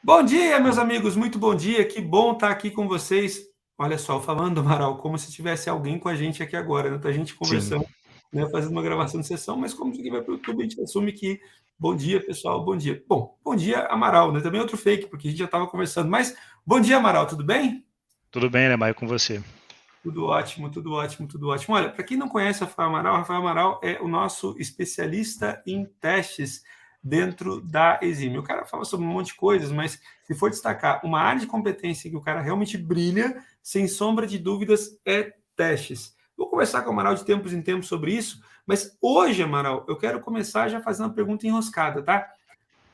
Bom dia, meus amigos, muito bom dia, que bom estar aqui com vocês. Olha só, falando, Amaral, como se tivesse alguém com a gente aqui agora, né? Tá a gente Sim. conversando, né, fazendo uma gravação de sessão, mas como isso aqui vai para o YouTube, a gente assume que bom dia, pessoal, bom dia. Bom dia, Amaral, né? Também outro fake, porque a gente já estava conversando, mas bom dia, Amaral, tudo bem? Tudo bem, né, Maio, com você? Tudo ótimo, tudo ótimo, tudo ótimo. Olha, para quem não conhece o Rafael Amaral é o nosso especialista em testes dentro da Exime. O cara fala sobre um monte de coisas, mas se for destacar uma área de competência que o cara realmente brilha, sem sombra de dúvidas, é testes. Vou conversar com o Amaral de tempos em tempos sobre isso, mas hoje, Amaral, eu quero começar já fazendo uma pergunta enroscada, tá?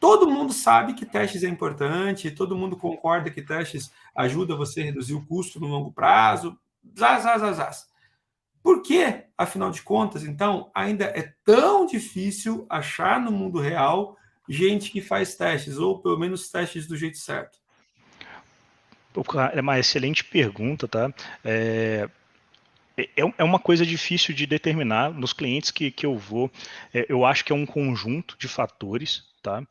Todo mundo sabe que testes é importante, todo mundo concorda que testes ajuda você a reduzir o custo no longo prazo. Zaz, zaz, zaz, zaz. Por que, afinal de contas, então, ainda é tão difícil achar no mundo real gente que faz testes, ou pelo menos testes do jeito certo? É uma excelente pergunta, tá? É, é uma coisa difícil de determinar nos clientes que eu vou. Eu acho que é um conjunto de fatores, tá?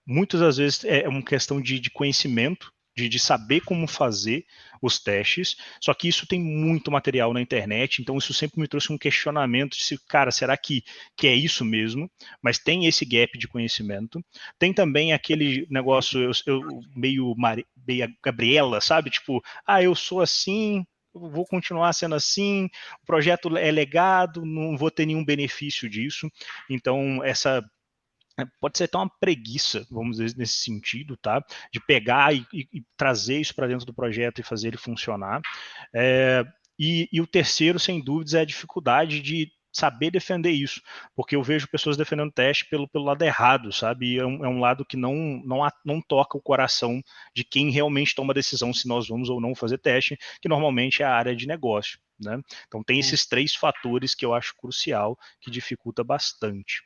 Muitas das vezes é uma questão de conhecimento, de saber como fazer os testes, só que isso tem muito material na internet, então isso sempre me trouxe um questionamento de se, cara, será que é isso mesmo? Mas tem esse gap de conhecimento. Tem também aquele negócio, meio Gabriela, sabe? Tipo, eu sou assim, vou continuar sendo assim, o projeto é legado, não vou ter nenhum benefício disso. Então, pode ser até uma preguiça, vamos dizer, nesse sentido, tá? De pegar e trazer isso para dentro do projeto e fazer ele funcionar. E o terceiro, sem dúvidas, é a dificuldade de saber defender isso, porque eu vejo pessoas defendendo teste pelo lado errado, sabe? E é um lado que não toca o coração de quem realmente toma a decisão se nós vamos ou não fazer teste, que normalmente é a área de negócio, né? Então tem esses três fatores que eu acho crucial, que dificulta bastante.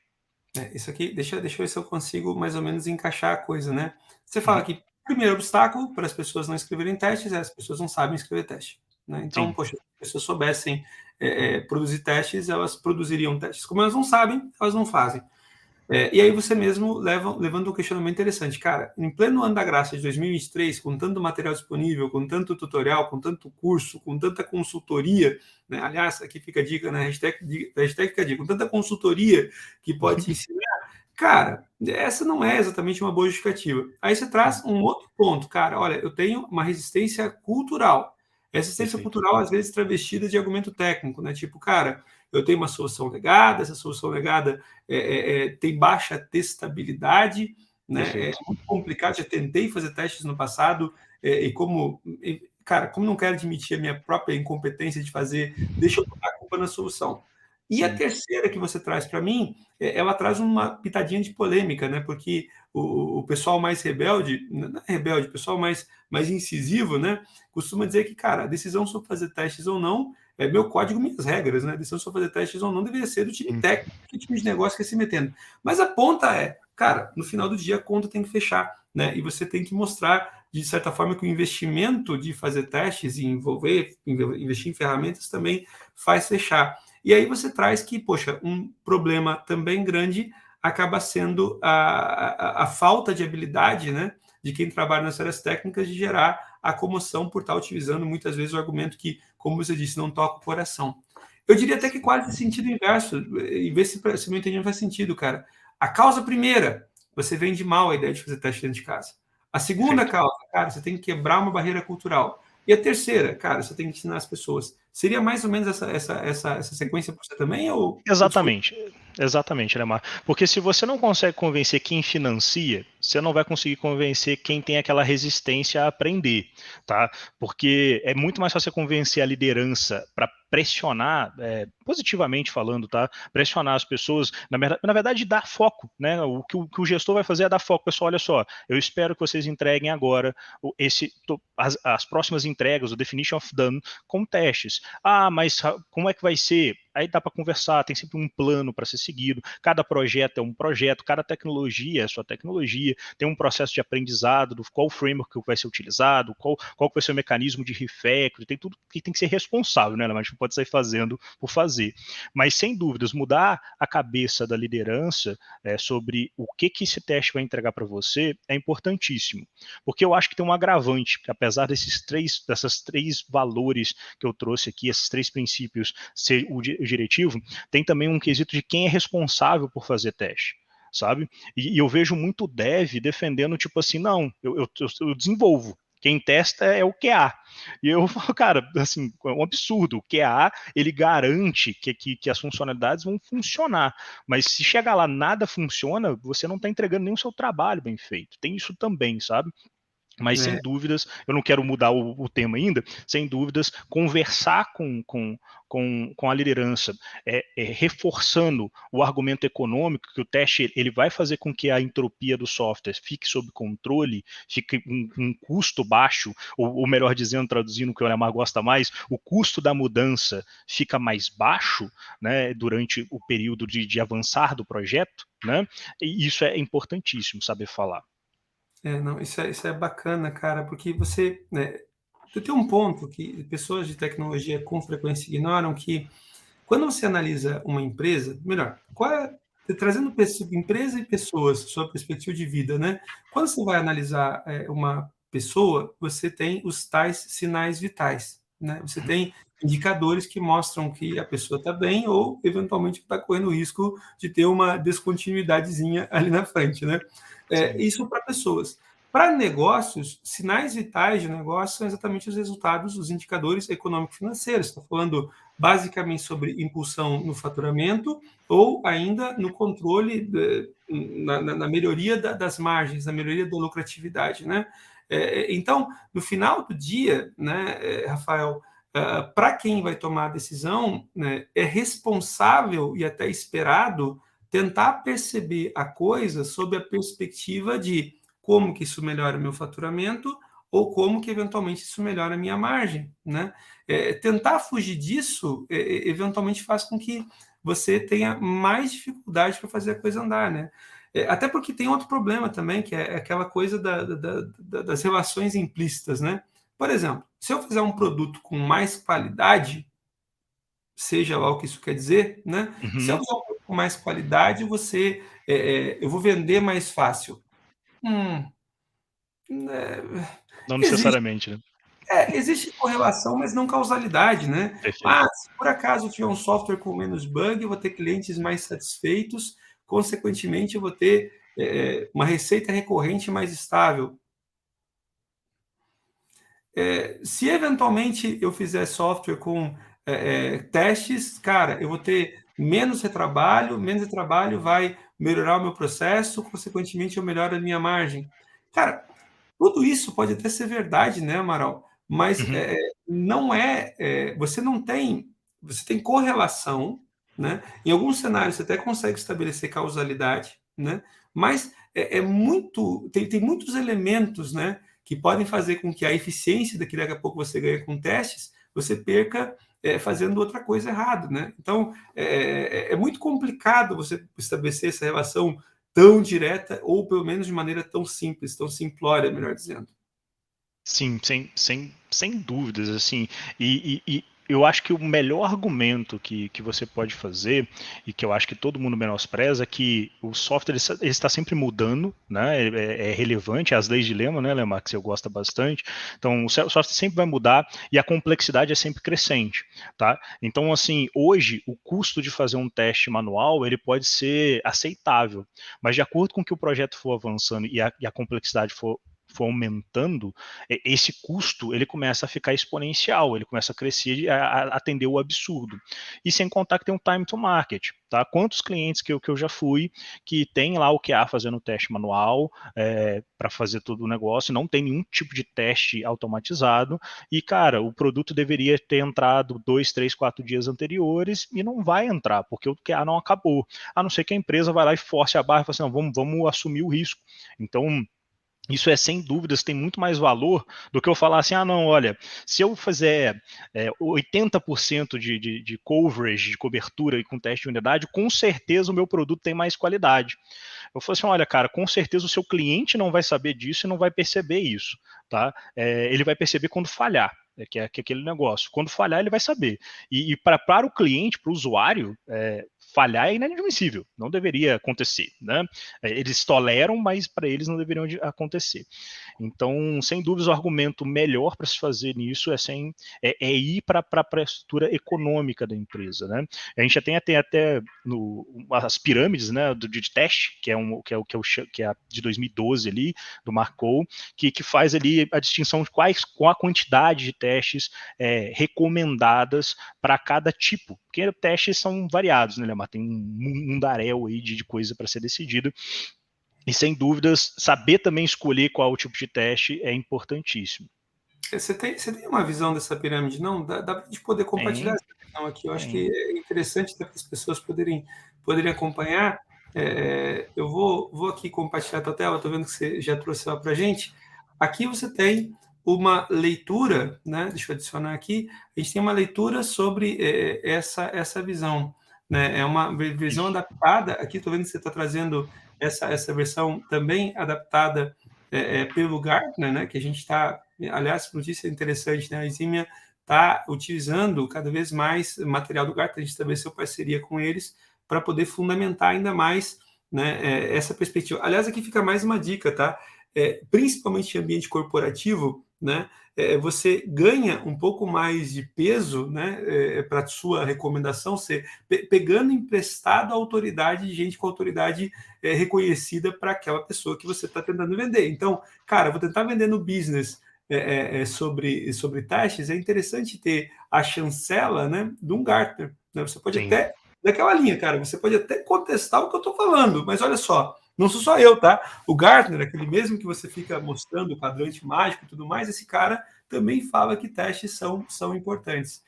Isso aqui, deixa eu ver se eu consigo mais ou menos encaixar a coisa, né? Você fala Uhum. que o primeiro obstáculo para as pessoas não escreverem testes é as pessoas não sabem escrever teste, né? Então, Sim, poxa, se as pessoas soubessem produzir testes, elas produziriam testes. Como elas não sabem, elas não fazem. E aí você mesmo levando um questionamento interessante. Cara, em pleno ano da graça de 2023, com tanto material disponível, com tanto tutorial, com tanto curso, com tanta consultoria, né? Aliás, aqui fica a dica, né? Hashtag fica a dica, com tanta consultoria que pode te ensinar, cara, essa não é exatamente uma boa justificativa. Aí você traz um outro ponto, cara, olha, eu tenho uma resistência cultural. Essa resistência perfeito. cultural, às vezes, travestida de argumento técnico, né? Tipo, cara, eu tenho uma solução legada, essa solução legada tem baixa testabilidade, né? É Perfeito. muito complicado. Já tentei fazer testes no passado e cara, como não quero admitir a minha própria incompetência de fazer, deixa eu botar a culpa na solução. E a Sim, terceira que você traz para mim, ela traz uma pitadinha de polêmica, né? Porque o pessoal mais rebelde, não é rebelde, o pessoal mais incisivo, né? Costuma dizer que, cara, a decisão sobre fazer testes ou não é meu código, minhas regras, né? A decisão sobre fazer testes ou não deveria ser do time sim, técnico, que time de negócio que se metendo. Mas a ponta cara, no final do dia a conta tem que fechar, né? E você tem que mostrar, de certa forma, que o investimento de fazer testes e investir em ferramentas também faz fechar. E aí você traz que, poxa, um problema também grande acaba sendo a falta de habilidade, né? De quem trabalha nas áreas técnicas de gerar a comoção por estar utilizando muitas vezes o argumento que, como você disse, não toca o coração. Eu diria até que quase sentido inverso, e ver se meu entendimento faz sentido, cara. A causa primeira, você vende mal a ideia de fazer teste dentro de casa. A segunda perfeito. causa, cara, você tem que quebrar uma barreira cultural. E a terceira, cara, você tem que ensinar as pessoas. Seria mais ou menos essa sequência para você também, ou discordo? Exatamente, exatamente, Lemar. Porque se você não consegue convencer quem financia, você não vai conseguir convencer quem tem aquela resistência a aprender, tá? Porque é muito mais fácil você convencer a liderança para pressionar, positivamente falando, tá? Pressionar as pessoas, na verdade, dar foco, né? O que o gestor vai fazer é dar foco. Pessoal, olha só, eu espero que vocês entreguem agora as próximas entregas, o definition of done, com testes. testes. Mas como é que vai ser? Aí dá para conversar, tem sempre um plano para ser seguido, cada projeto é um projeto, cada tecnologia é sua tecnologia, tem um processo de aprendizado, do qual framework vai ser utilizado, qual vai ser o mecanismo de refactor, tem tudo que tem que ser responsável, né? Mas não pode sair fazendo por fazer. Mas, sem dúvidas, mudar a cabeça da liderança sobre o que esse teste vai entregar para você é importantíssimo, porque eu acho que tem um agravante, que apesar dessas três valores que eu trouxe aqui, esses 3 princípios, ser o diretivo, tem também um quesito de quem é responsável por fazer teste, sabe? E eu vejo muito dev defendendo, tipo assim, não, eu desenvolvo, quem testa é o QA. E eu falo, cara, assim, é um absurdo. O QA, ele garante que as funcionalidades vão funcionar. Mas se chegar lá nada funciona, você não está entregando nem o seu trabalho bem feito. Tem isso também, sabe? Mas, sem É, dúvidas, eu não quero mudar o tema ainda, sem dúvidas, conversar com a liderança, reforçando o argumento econômico, que o teste ele vai fazer com que a entropia do software fique sob controle, fique um custo baixo, ou melhor dizendo, traduzindo o que o Lemar gosta mais, o custo da mudança fica mais baixo, né, durante o período de avançar do projeto, né, e isso é importantíssimo saber falar. não, isso é bacana, cara, porque você, né, tem um ponto que pessoas de tecnologia com frequência ignoram, que quando você analisa uma empresa, melhor, qual é, trazendo empresa e pessoas, sua perspectiva de vida, né? Quando você vai analisar uma pessoa, você tem os tais sinais vitais, né? Você tem indicadores que mostram que a pessoa está bem ou, eventualmente, está correndo o risco de ter uma descontinuidadezinha ali na frente, né? Sim. Isso para pessoas. Para negócios, sinais vitais de negócio são exatamente os resultados, os indicadores econômico-financeiros. Estou falando basicamente sobre impulsão no faturamento ou ainda no controle, na melhoria das margens, na melhoria da lucratividade, né? Então, no final do dia, né, Rafael, para quem vai tomar a decisão, né, é responsável e até esperado tentar perceber a coisa sob a perspectiva de como que isso melhora o meu faturamento ou como que eventualmente isso melhora a minha margem, né? Tentar fugir disso eventualmente faz com que você tenha mais dificuldade para fazer a coisa andar, né? Até porque tem outro problema também, que é aquela coisa das relações implícitas, né? Por exemplo, se eu fizer um produto com mais qualidade, seja lá o que isso quer dizer, né? Se eu Uhum. fizer um produto com mais qualidade, eu vou vender mais fácil. Hum, Não existe necessariamente, né? existe correlação, mas não causalidade, né? Perfeito. Se por acaso eu tiver um software com menos bug, eu vou ter clientes mais satisfeitos, consequentemente, eu vou ter uma receita recorrente mais estável. Se eventualmente eu fizer software com testes, cara, eu vou ter menos retrabalho vai melhorar o meu processo, consequentemente, eu melhoro a minha margem. Cara, tudo isso pode até ser verdade, né, Amaral? Mas Uhum. não você não tem, você tem correlação, né? Em alguns cenários você até consegue estabelecer causalidade, né? Mas tem muitos elementos, né, que podem fazer com que a eficiência daqui a pouco você ganha com testes, você perca fazendo outra coisa errada, né? Então é muito complicado você estabelecer essa relação tão direta, ou pelo menos de maneira tão simples, tão simplória, melhor dizendo. Sim, sem dúvidas, assim, e eu acho que o melhor argumento que você pode fazer, e que eu acho que todo mundo menospreza, é que o software ele está sempre mudando, né, é relevante, as leis de Lehman, né, Lemar, que você gosta bastante, então o software sempre vai mudar e a complexidade é sempre crescente, tá? Então, assim, hoje, o custo de fazer um teste manual, ele pode ser aceitável, mas de acordo com que o projeto for avançando e a complexidade for aumentando, esse custo ele começa a ficar exponencial, ele começa a crescer, a atender o absurdo. E sem contar que tem um time to market, tá? Quantos clientes que eu já fui que tem lá o QA fazendo o teste manual para fazer todo o negócio, não tem nenhum tipo de teste automatizado e, cara, o produto deveria ter entrado 2, 3, 4 dias anteriores e não vai entrar, porque o QA não acabou. A não ser que a empresa vai lá e force a barra e fala assim, não, vamos assumir o risco. Então, Isso sem dúvidas, tem muito mais valor do que eu falar assim, não, olha, se eu fizer 80% de coverage, de cobertura e com teste de unidade, com certeza o meu produto tem mais qualidade. Eu falo assim, olha, cara, com certeza o seu cliente não vai saber disso e não vai perceber isso, tá? Ele vai perceber quando falhar, que é aquele negócio. Quando falhar, ele vai saber. E para o cliente, para o usuário, falhar é inadmissível, não deveria acontecer, né? Eles toleram, mas para eles não deveriam acontecer. Então, sem dúvidas, o argumento melhor para se fazer nisso é ir para a estrutura econômica da empresa, né? A gente já tem até as pirâmides, né, de teste, que é a de 2012 ali, do Markov, que faz ali a distinção de qual a quantidade de testes recomendadas para cada tipo, porque testes são variados, né, Lemar? Tem um mundaréu aí de coisa para ser decidido. E sem dúvidas, saber também escolher qual o tipo de teste é importantíssimo. Você tem uma visão dessa pirâmide, não? Dá para a gente poder compartilhar essa visão aqui. Eu acho que é interessante para as pessoas poderem acompanhar. Eu vou aqui compartilhar a tua tela, estou vendo que você já trouxe ela para a gente. Aqui você tem uma leitura, né? Deixa eu adicionar aqui. A gente tem uma leitura sobre essa visão. Né? É uma visão adaptada. Aqui estou vendo que você está trazendo essa versão também adaptada pelo Gartner, né? Que a gente está. Aliás, notícia interessante, né? A Exímia está utilizando cada vez mais material do Gartner, a gente estabeleceu parceria com eles para poder fundamentar ainda mais, né, essa perspectiva. Aliás, aqui fica mais uma dica, tá? Principalmente em ambiente corporativo, né? Você ganha um pouco mais de peso, né, para a sua recomendação, pegando emprestado a autoridade de gente com autoridade reconhecida para aquela pessoa que você está tentando vender. Então, cara, vou tentar vender no business sobre testes, é interessante ter a chancela, né, de um Gartner. Né? Você pode Sim. até, daquela linha, cara, você pode até contestar o que eu estou falando, mas olha só, não sou só eu, tá? O Gartner, aquele mesmo que você fica mostrando o quadrante mágico e tudo mais, esse cara também fala que testes são importantes.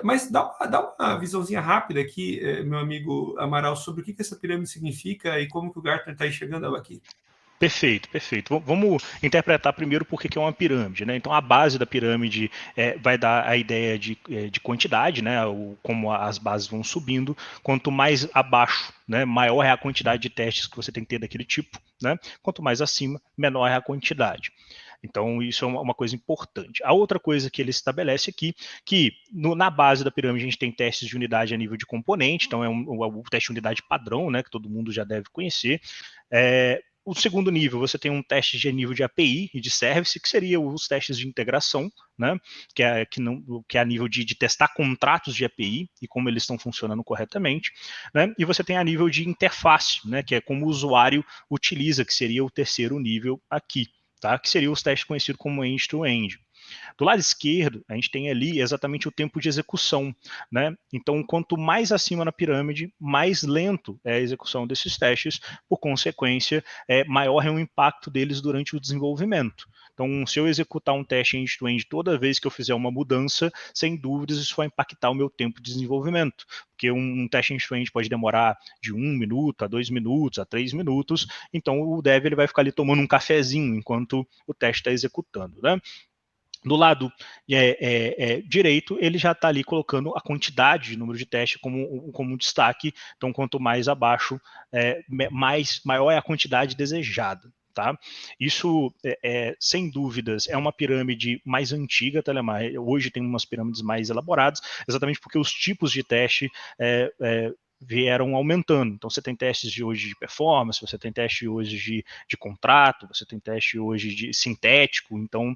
Mas dá uma visãozinha rápida aqui, meu amigo Amaral, sobre o que essa pirâmide significa e como que o Gartner está enxergando ela aqui. Perfeito, perfeito. Vamos interpretar primeiro por que é uma pirâmide, né? Então a base da pirâmide vai dar a ideia de quantidade, né? Como as bases vão subindo. Quanto mais abaixo, né, maior é a quantidade de testes que você tem que ter daquele tipo, né? Quanto mais acima, menor é a quantidade. Então, isso é uma coisa importante. A outra coisa que ele estabelece aqui, que na base da pirâmide a gente tem testes de unidade a nível de componente, então é o teste de unidade padrão, né, que todo mundo já deve conhecer. O segundo nível, você tem um teste de nível de API e de service, que seria os testes de integração, né, que é a nível de testar contratos de API e como eles estão funcionando corretamente, né, e você tem a nível de interface, né, que é como o usuário utiliza, que seria o terceiro nível aqui. Tá? Que seria os testes conhecidos como end-to-end. Do lado esquerdo, a gente tem ali exatamente o tempo de execução, né? Então, quanto mais acima na pirâmide, mais lento é a execução desses testes, por consequência, maior é o impacto deles durante o desenvolvimento. Então, se eu executar um teste end-to-end toda vez que eu fizer uma mudança, sem dúvidas isso vai impactar o meu tempo de desenvolvimento, porque um teste end-to-end pode demorar de 1 minuto a 2 minutos, a 3 minutos, então o dev ele vai ficar ali tomando um cafezinho enquanto o teste está executando, né? Do lado direito, ele já está ali colocando a quantidade de número de testes como um destaque. Então, quanto mais abaixo, maior é a quantidade desejada. Tá? Isso, sem dúvidas, é uma pirâmide mais antiga, Telemar. Hoje tem umas pirâmides mais elaboradas, exatamente porque os tipos de teste vieram aumentando. Então, você tem testes de hoje de performance, você tem teste hoje de contrato, você tem teste hoje de sintético. Então,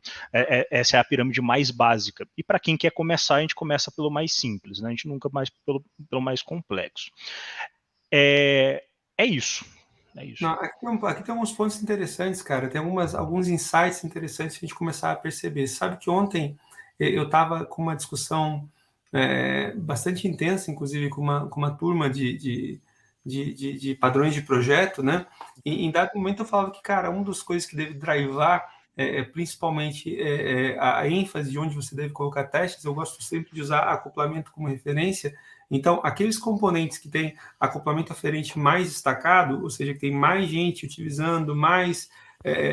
essa é a pirâmide mais básica. E para quem quer começar, a gente começa pelo mais simples, né? A gente nunca mais pelo mais complexo. É isso. É isso. Não, aqui tem alguns pontos interessantes, cara. Tem alguns insights interessantes que a gente começar a perceber. Sabe que ontem eu estava com uma discussão bastante intensa, inclusive com uma turma de padrões de projeto, né? E em dado momento eu falava que, cara, uma das coisas que deve drivar principalmente a ênfase de onde você deve colocar testes. Eu gosto sempre de usar acoplamento como referência. Então, aqueles componentes que têm acoplamento aferente mais destacado, ou seja, que tem mais gente utilizando, mais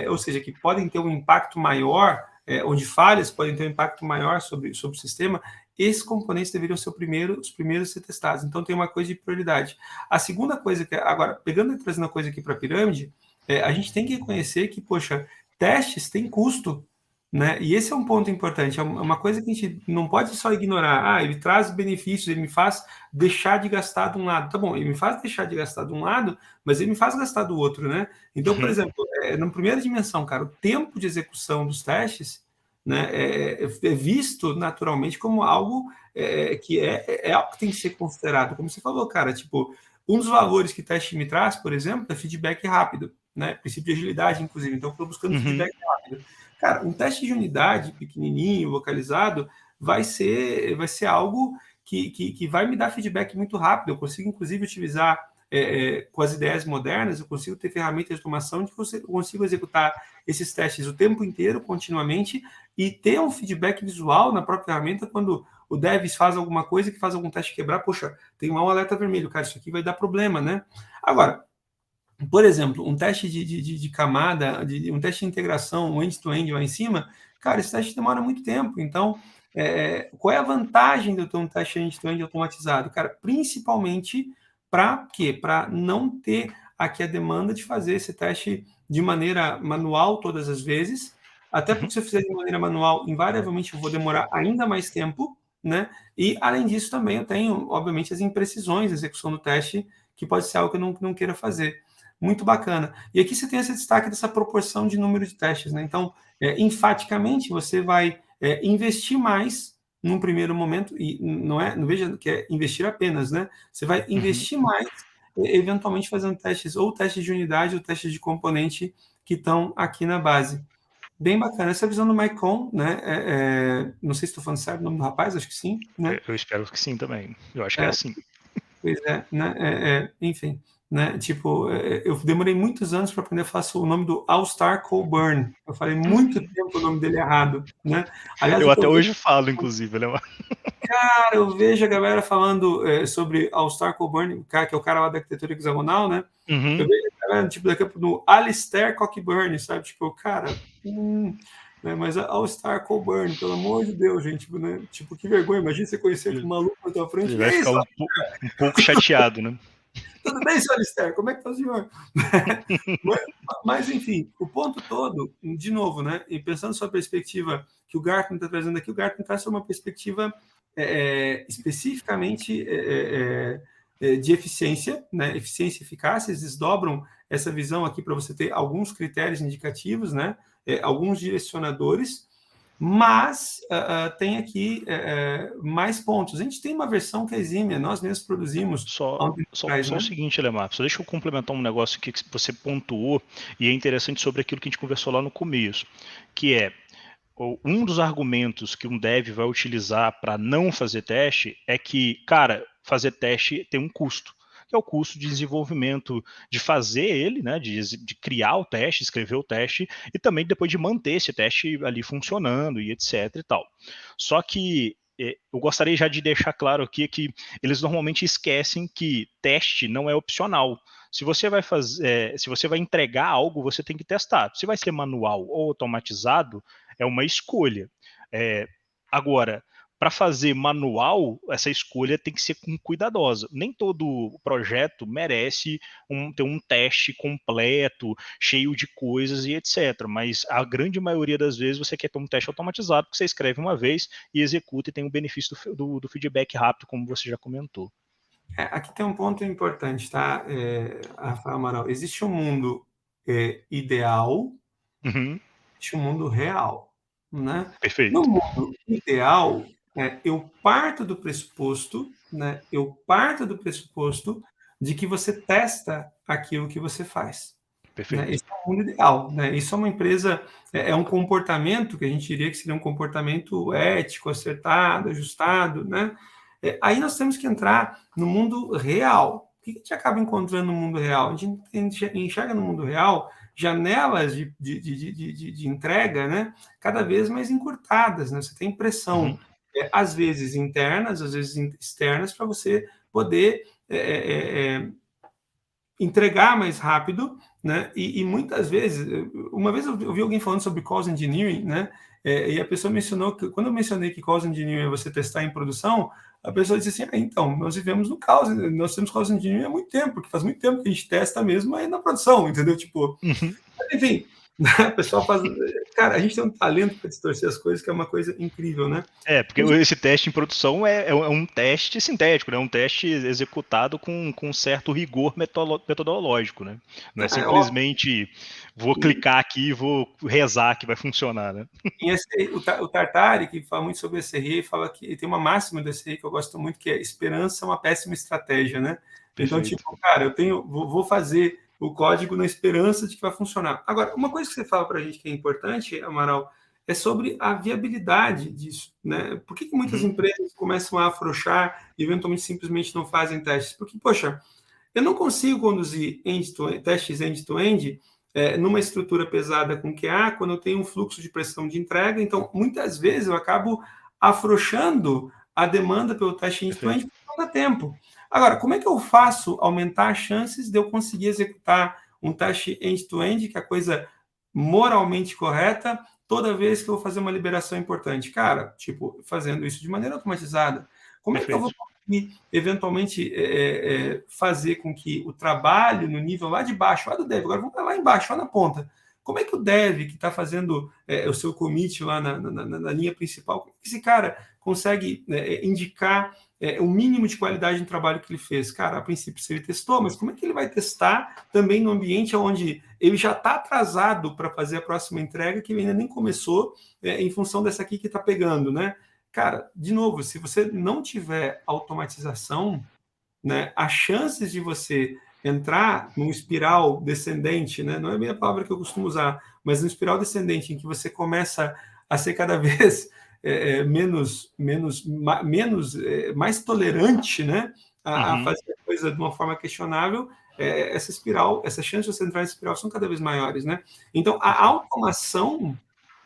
ou seja, que podem ter um impacto maior, onde falhas podem ter um impacto maior sobre o sistema, esses componentes deveriam ser os primeiros a ser testados. Então, tem uma coisa de prioridade. A segunda coisa, agora, pegando e trazendo a coisa aqui para a pirâmide, a gente tem que reconhecer que, poxa, testes têm custo, né? E esse é um ponto importante, é uma coisa que a gente não pode só ignorar. Ele traz benefícios, ele me faz deixar de gastar de um lado. Tá bom, ele me faz deixar de gastar de um lado, mas ele me faz gastar do outro, né? Então, por exemplo, na primeira dimensão, cara, o tempo de execução dos testes, né, é visto naturalmente como algo que é algo que tem que ser considerado. Como você falou, cara, tipo, um dos valores que teste me traz, por exemplo, é feedback rápido, né? Princípio de agilidade, inclusive. Então, eu estou buscando feedback rápido. Cara, um teste de unidade pequenininho, localizado, vai ser algo que vai me dar feedback muito rápido. Eu consigo, inclusive, utilizar com as ideias modernas, eu consigo ter ferramentas de automação de que eu consigo executar esses testes o tempo inteiro, continuamente, e ter um feedback visual na própria ferramenta quando o dev faz alguma coisa, que faz algum teste quebrar, poxa, tem um alerta vermelho, cara, isso aqui vai dar problema, né? Agora, por exemplo, um teste de camada, um teste de integração, um end-to-end lá em cima, cara, esse teste demora muito tempo. Então, qual é a vantagem de eu ter um teste end-to-end automatizado? Cara, principalmente para quê? Para não ter aqui a demanda de fazer esse teste de maneira manual todas as vezes, até porque se eu fizer de maneira manual, invariavelmente eu vou demorar ainda mais tempo, né? E, além disso, também eu tenho, obviamente, as imprecisões da execução do teste, que pode ser algo que eu não queira fazer. Muito bacana. E aqui você tem esse destaque dessa proporção de número de testes, né? Então, enfaticamente, você vai investir mais num primeiro momento, e não veja que é investir apenas, né? Você vai investir mais, eventualmente fazendo testes, ou testes de unidade, ou testes de componente que estão aqui na base. Bem bacana. Essa visão do Maicon, né? Não sei se estou falando certo o nome do rapaz, acho que sim, né? Eu espero que sim também. Eu acho que é assim. Pois né? Enfim, né? Tipo, eu demorei muitos anos para aprender a falar o nome do All-Star Coburn. Eu falei muito tempo o nome dele errado, né? Aliás, Eu o que até eu hoje falo, inclusive, né? cara, eu vejo a galera falando sobre All-Star Coburn, que é o cara lá da arquitetura hexagonal, né? Eu vejo a galera, tipo, daqui a pouco, no Alistair Cockburn, sabe? Tipo, cara, né? Mas All-Star Coburn, pelo amor de Deus, gente, tipo, né? Tipo, que vergonha, imagina você conhecer aquele maluco na tua frente. Ele E vai é ficar isso, um pouco chateado, né? tudo bem, senhor Alistair? Como é que está o senhor? Mas, enfim, o ponto todo, de novo, né? E pensando sobre a perspectiva que o Gartner está trazendo aqui, o Gartner traz uma perspectiva especificamente de eficiência, né? Eficiência e eficácia, eles desdobram essa visão aqui para você ter alguns critérios indicativos, né? Alguns direcionadores, mas tem aqui mais pontos. A gente tem uma versão que é exímia, nós mesmos produzimos há um tempo atrás, Só né? o seguinte, Lemar, só deixa eu complementar um negócio que você pontuou e é interessante sobre aquilo que a gente conversou lá no começo, que é um dos argumentos que um dev vai utilizar para não fazer teste é que, cara, fazer teste tem um custo, que é o custo de desenvolvimento, de fazer ele, né, de criar o teste, escrever o teste, e também depois de manter esse teste ali funcionando e etc e tal. Só que eu gostaria já de deixar claro aqui que eles normalmente esquecem que teste não é opcional. Se você vai fazer, se você vai entregar algo, você tem que testar. Se vai ser manual ou automatizado, é uma escolha. Agora, para fazer manual, essa escolha tem que ser cuidadosa. Nem todo projeto merece ter um teste completo, cheio de coisas e etc. Mas a grande maioria das vezes você quer ter um teste automatizado, que você escreve uma vez e executa e tem o benefício do feedback rápido, como você já comentou. Aqui tem um ponto importante, tá, Rafael Amaral? Existe um mundo ideal, existe um mundo real, né? No Perfeito. mundo ideal, eu parto do pressuposto, né? Eu parto do pressuposto de que você testa aquilo que você faz, né? Perfeito. Esse é o mundo ideal, né? Isso é uma empresa, um comportamento que a gente diria que seria um comportamento ético, acertado, ajustado, né? Aí nós temos que entrar no mundo real. O que a gente acaba encontrando no mundo real? A gente enxerga no mundo real janelas de entrega, né, cada vez mais encurtadas, né? Você tem pressão, às vezes internas, às vezes externas, para você poder entregar mais rápido, né? E muitas vezes, uma vez eu vi alguém falando sobre Cause Engineering, né? E a pessoa mencionou que, quando eu mencionei que Cause Engineering é você testar em produção, a pessoa disse assim, então, nós vivemos no caos, nós temos Cause Engineering há muito tempo, porque faz muito tempo que a gente testa mesmo aí na produção, entendeu? Tipo, Uhum. enfim, o pessoal faz... Cara, a gente tem um talento para distorcer as coisas que é uma coisa incrível, né? Porque esse teste em produção é um teste sintético, né? Um teste executado com certo rigor metodológico, né? Não é Óbvio. simplesmente vou clicar aqui e vou rezar que vai funcionar, né? O Tartari, que fala muito sobre SRE, fala que tem uma máxima do SRE que eu gosto muito, que é esperança é uma péssima estratégia, né? Então, Perfeito. tipo, cara, vou fazer o código na esperança de que vai funcionar. Agora, uma coisa que você fala para a gente que é importante, Amaral, é sobre a viabilidade disso, né? Por que muitas Uhum. empresas começam a afrouxar e eventualmente simplesmente não fazem testes? Porque, poxa, eu não consigo conduzir testes end-to-end numa estrutura pesada com QA quando eu tenho um fluxo de pressão de entrega. Então, muitas vezes eu acabo afrouxando a demanda pelo teste end-to-end Perfeito. porque não dá tempo. Agora, como é que eu faço aumentar as chances de eu conseguir executar um teste end-to-end, que é a coisa moralmente correta, toda vez que eu vou fazer uma liberação importante? Cara, tipo, fazendo isso de maneira automatizada. Como é que eu vou Perfeito. conseguir, eventualmente, fazer com que o trabalho no nível lá de baixo, lá do dev, agora vamos lá embaixo, lá na ponta, como é que o dev que está fazendo o seu commit lá na linha principal, como é que esse cara consegue indicar o mínimo de qualidade no trabalho que ele fez? Cara, a princípio, se ele testou, mas como é que ele vai testar também no ambiente onde ele já está atrasado para fazer a próxima entrega, que ele ainda nem começou, em função dessa aqui que está pegando, né? Cara, de novo, se você não tiver automatização, né, as chances de você entrar num espiral descendente, né, não é bem a palavra que eu costumo usar, mas num espiral descendente em que você começa a ser cada vez mais tolerante, né, a Uhum. fazer a coisa de uma forma questionável, essa espiral, essa chance de você entrar nessa espiral são cada vez maiores, né? Então, a Perfeito. automação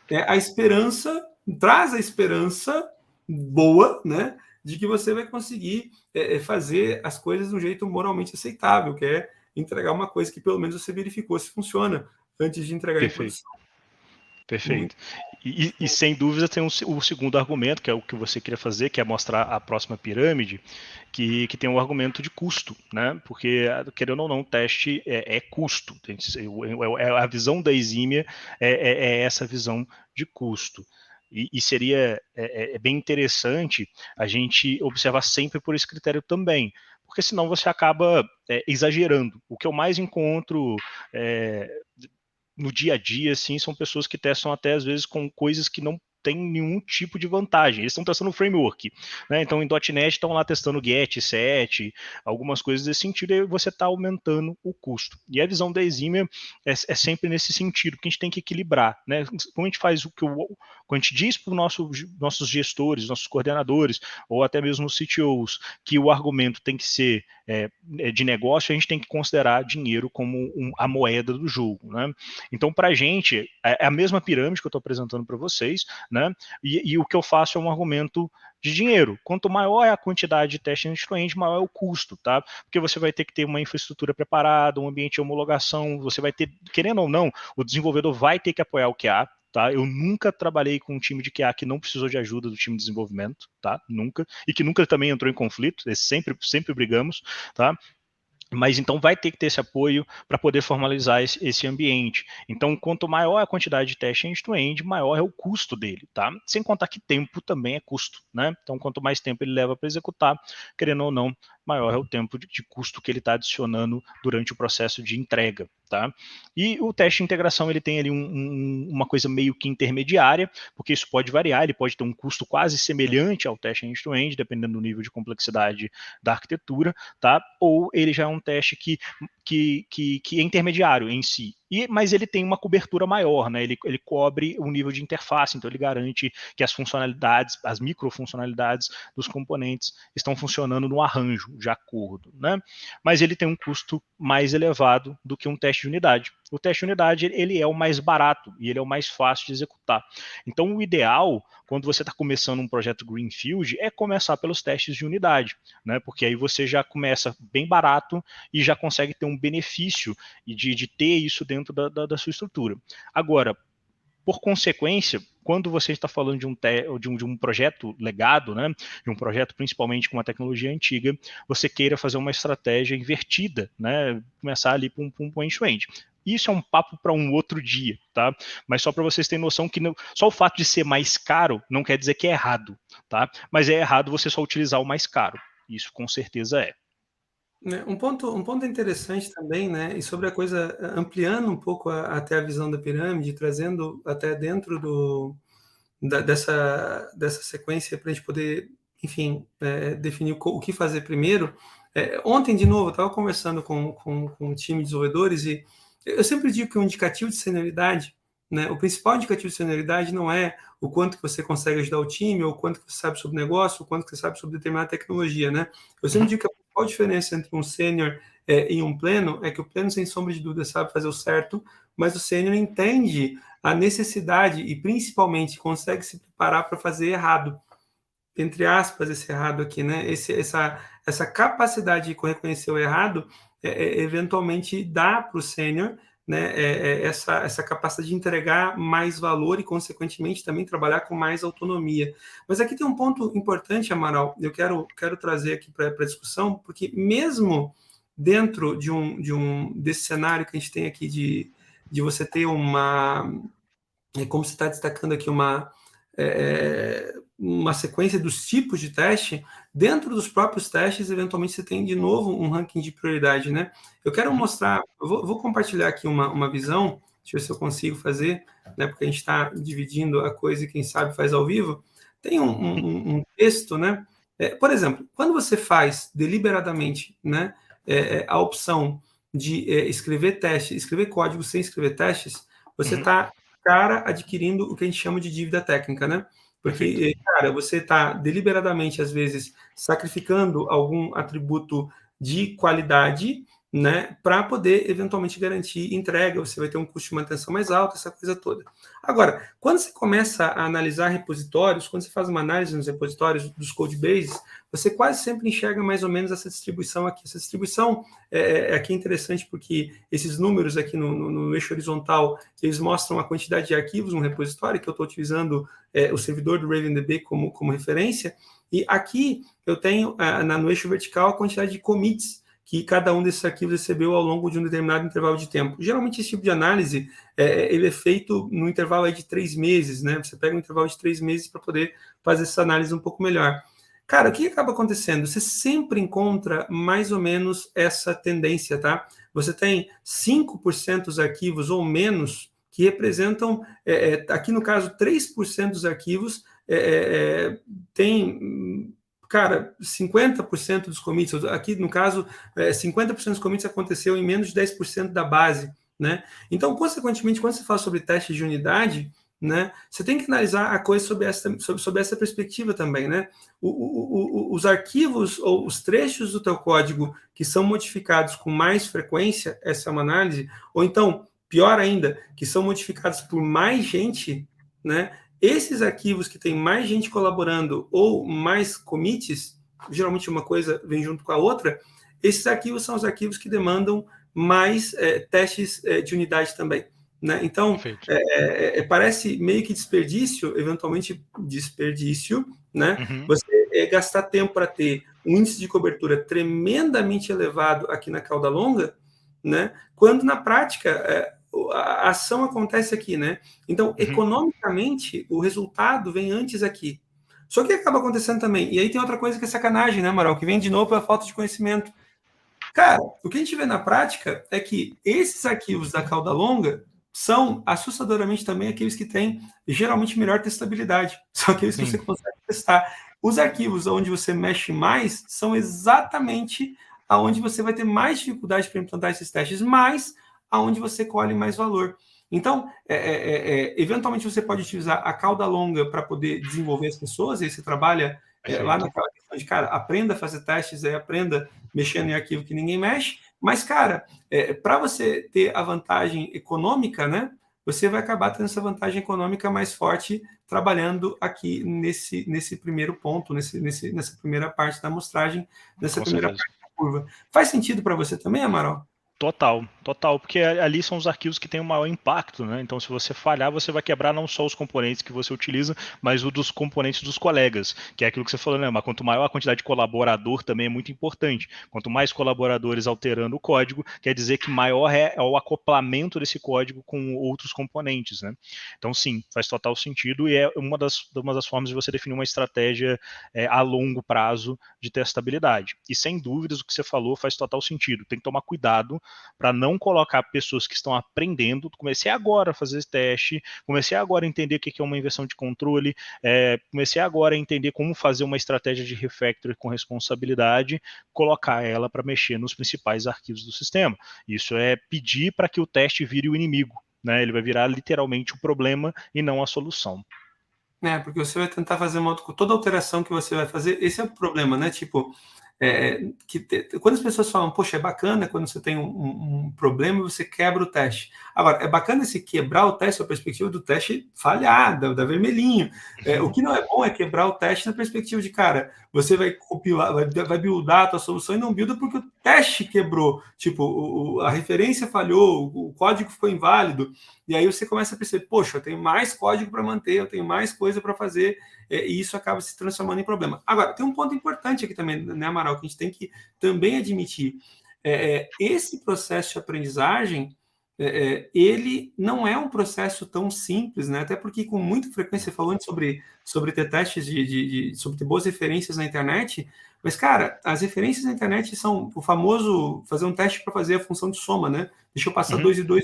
a esperança, traz a esperança boa, né, de que você vai conseguir fazer as coisas de um jeito moralmente aceitável, que é entregar uma coisa que pelo menos você verificou se funciona antes de entregar em Perfeito. produção. Muito. Perfeito. E sem dúvida tem o segundo argumento, que é o que você queria fazer, que é mostrar a próxima pirâmide, que tem o argumento de custo, né? Porque, querendo ou não, o teste é custo. A visão da exímia é essa visão de custo. E seria bem interessante a gente observar sempre por esse critério também, porque senão você acaba exagerando. O que eu mais encontro no dia a dia, assim, são pessoas que testam até às vezes com coisas que não tem nenhum tipo de vantagem. Eles estão testando o framework, né? Então, em .NET estão lá testando Get, Set, algumas coisas desse sentido, e você está aumentando o custo. E a visão da exímia é sempre nesse sentido, que a gente tem que equilibrar, né? Como a gente faz quando a gente diz para os nossos gestores, nossos coordenadores, ou até mesmo os CTOs, que o argumento tem que ser de negócio, a gente tem que considerar dinheiro como a moeda do jogo, né? Então, para a gente, é a mesma pirâmide que eu estou apresentando para vocês, né? E o que eu faço é um argumento de dinheiro. Quanto maior é a quantidade de teste end-to-end, maior é o custo, tá? Porque você vai ter que ter uma infraestrutura preparada, um ambiente de homologação, você vai ter, querendo ou não, o desenvolvedor vai ter que apoiar o QA, tá? Eu nunca trabalhei com um time de QA que não precisou de ajuda do time de desenvolvimento, tá? Nunca. E que nunca também entrou em conflito, sempre brigamos, tá? Mas então vai ter que ter esse apoio para poder formalizar esse ambiente. Então, quanto maior a quantidade de teste end-to-end, maior é o custo dele, tá? Sem contar que tempo também é custo, né? Então, quanto mais tempo ele leva para executar, querendo ou não, maior é o tempo de custo que ele está adicionando durante o processo de entrega, tá? E o teste de integração, ele tem ali uma coisa meio que intermediária, porque isso pode variar, ele pode ter um custo quase semelhante ao teste end-to-end, dependendo do nível de complexidade da arquitetura, tá? Ou ele já é um teste que é intermediário em si. Mas ele tem uma cobertura maior, né? Ele cobre o nível de interface, então ele garante que as funcionalidades, as microfuncionalidades dos componentes estão funcionando no arranjo, de acordo, né? Mas ele tem um custo mais elevado do que um teste de unidade, o teste de unidade ele é o mais barato e ele é o mais fácil de executar. Então, o ideal, quando você está começando um projeto Greenfield, é começar pelos testes de unidade, né? Porque aí você já começa bem barato e já consegue ter um benefício de ter isso dentro da sua estrutura. Agora, por consequência, quando você está falando de um projeto legado, né, de um projeto principalmente com uma tecnologia antiga, você queira fazer uma estratégia invertida, né, começar ali para um end-to-end. Isso é um papo para um outro dia, tá? Mas só para vocês terem noção que não, só o fato de ser mais caro não quer dizer que é errado, tá? Mas é errado você só utilizar o mais caro. Isso com certeza é. Um ponto interessante também, né? E sobre a coisa, ampliando um pouco até a visão da pirâmide, trazendo até dentro dessa sequência para a gente poder, enfim, definir o que fazer primeiro. Ontem, de novo, eu estava conversando com um time de desenvolvedores e eu sempre digo que o indicativo de senioridade, né, o principal indicativo de senioridade não é o quanto que você consegue ajudar o time, ou o quanto que você sabe sobre o negócio, o quanto que você sabe sobre determinada tecnologia, né? Eu sempre digo que a principal diferença entre um sênior e um pleno é que o pleno, sem sombra de dúvida, sabe fazer o certo, mas o sênior entende a necessidade e principalmente consegue se preparar para fazer errado, entre aspas, esse errado aqui, né? Essa capacidade de reconhecer o errado, eventualmente dá para o sênior, né, essa capacidade de entregar mais valor e, consequentemente, também trabalhar com mais autonomia. Mas aqui tem um ponto importante, Amaral, eu quero trazer aqui para a discussão, porque mesmo dentro desse cenário que a gente tem aqui de você ter como você está destacando aqui, uma sequência dos tipos de teste, dentro dos próprios testes, eventualmente você tem de novo um ranking de prioridade, né? Eu quero mostrar, vou compartilhar aqui uma visão, deixa eu ver se eu consigo fazer, né? Porque a gente está dividindo a coisa e quem sabe faz ao vivo. Tem um texto, né? Por exemplo, quando você faz deliberadamente, né, a opção de escrever código sem escrever testes, você está adquirindo o que a gente chama de dívida técnica, né? Porque, cara, você está deliberadamente, às vezes, sacrificando algum atributo de qualidade, né, para poder eventualmente garantir entrega, você vai ter um custo de manutenção mais alto, essa coisa toda. Agora, quando você começa a analisar repositórios, quando você faz uma análise nos repositórios dos codebases, você quase sempre enxerga mais ou menos essa distribuição aqui. Essa distribuição aqui é interessante porque esses números aqui no eixo horizontal, eles mostram a quantidade de arquivos no repositório, que eu estou utilizando o servidor do RavenDB como referência, e aqui eu tenho no eixo vertical a quantidade de commits que cada um desses arquivos recebeu ao longo de um determinado intervalo de tempo. Geralmente, esse tipo de análise ele é feito no intervalo aí de 3 meses, né? Você pega um intervalo de 3 meses para poder fazer essa análise um pouco melhor. Cara, o que acaba acontecendo? Você sempre encontra mais ou menos essa tendência, tá? Você tem 5% dos arquivos ou menos que representam, aqui no caso, 3% dos arquivos tem, cara, 50% dos commits, aqui no caso, 50% dos commits aconteceu em menos de 10% da base, né? Então, consequentemente, quando você fala sobre testes de unidade, né, você tem que analisar a coisa sobre essa perspectiva também, né? Os arquivos ou os trechos do teu código que são modificados com mais frequência, essa é uma análise, ou então, pior ainda, que são modificados por mais gente, né? Esses arquivos que tem mais gente colaborando ou mais commits, geralmente uma coisa vem junto com a outra, esses arquivos são os arquivos que demandam mais testes de unidade também, né? Então, parece meio que desperdício, eventualmente desperdício, né? Você gastar tempo para ter um índice de cobertura tremendamente elevado aqui na cauda longa, né? Quando na prática a ação acontece aqui, né? Então, economicamente, o resultado vem antes aqui. Só que acaba acontecendo também. E aí tem outra coisa que é sacanagem, né, Amaral? Que vem de novo pela falta de conhecimento. Cara, o que a gente vê na prática é que esses arquivos da cauda longa são assustadoramente também aqueles que têm geralmente melhor testabilidade. São aqueles que você consegue testar. Os arquivos onde você mexe mais são exatamente aonde você vai ter mais dificuldade para implantar esses testes, mas aonde você colhe mais valor. Então, eventualmente você pode utilizar a cauda longa para poder desenvolver as pessoas, e aí você trabalha lá naquela questão de, cara, aprenda a fazer testes, aprenda mexendo em arquivo que ninguém mexe, Mas, cara, para você ter a vantagem econômica, né? Você vai acabar tendo essa vantagem econômica mais forte trabalhando aqui nesse primeiro ponto, nessa primeira parte da amostragem, nessa Com primeira certeza. parte da curva. Faz sentido para você também, Amaral? Total, total, porque ali são os arquivos que têm o maior impacto, né? Então, se você falhar, você vai quebrar não só os componentes que você utiliza, mas o dos componentes dos colegas, que é aquilo que você falou, né? Mas quanto maior a quantidade de colaborador, também é muito importante. Quanto mais colaboradores alterando o código, quer dizer que maior é o acoplamento desse código com outros componentes, né? Então, sim, faz total sentido e é uma das formas de você definir uma estratégia a longo prazo de testabilidade. E sem dúvidas, o que você falou faz total sentido. Tem que tomar cuidado para não colocar pessoas que estão aprendendo. Comecei agora a fazer esse teste, comecei agora a entender o que é uma inversão de controle, comecei agora a entender como fazer uma estratégia de refactor com responsabilidade, colocar ela para mexer nos principais arquivos do sistema. Isso é pedir para que o teste vire o inimigo, né? Ele vai virar literalmente o problema e não a solução. Porque você vai tentar fazer toda alteração que você vai fazer, esse é o problema, né? Tipo, quando as pessoas falam, poxa, é bacana quando você tem um problema e você quebra o teste. Agora, é bacana se quebrar o teste, a perspectiva do teste falhar, da vermelhinho. O que não é bom é quebrar o teste na perspectiva de, cara, você vai compilar, vai buildar a tua solução e não builda porque o teste quebrou. Tipo, a referência falhou, o código ficou inválido. E aí você começa a perceber, poxa, eu tenho mais código para manter, eu tenho mais coisa para fazer, e isso acaba se transformando em problema. Agora, tem um ponto importante aqui também, né, Amaral, que a gente tem que também admitir. Esse processo de aprendizagem, ele não é um processo tão simples, né? Até porque com muita frequência, você falou antes sobre ter testes, sobre ter boas referências na internet, mas, cara, as referências na internet são o famoso fazer um teste para fazer a função de soma, né? Deixa eu passar 2 e 2,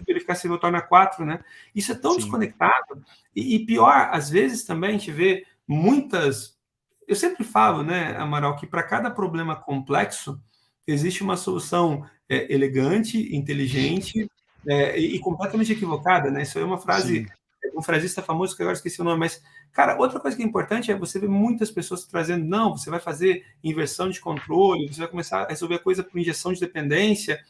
verificar se ele torna 4, né? Isso é tão Sim. desconectado. E pior, às vezes também a gente vê muitas. Eu sempre falo, né, Amaral, que para cada problema complexo existe uma solução elegante, inteligente e completamente equivocada, né? Isso é uma frase, Sim. um frasista famoso que agora esqueci o nome, mas, cara, outra coisa que é importante é você ver muitas pessoas trazendo, não, você vai fazer inversão de controle, você vai começar a resolver a coisa por injeção de dependência,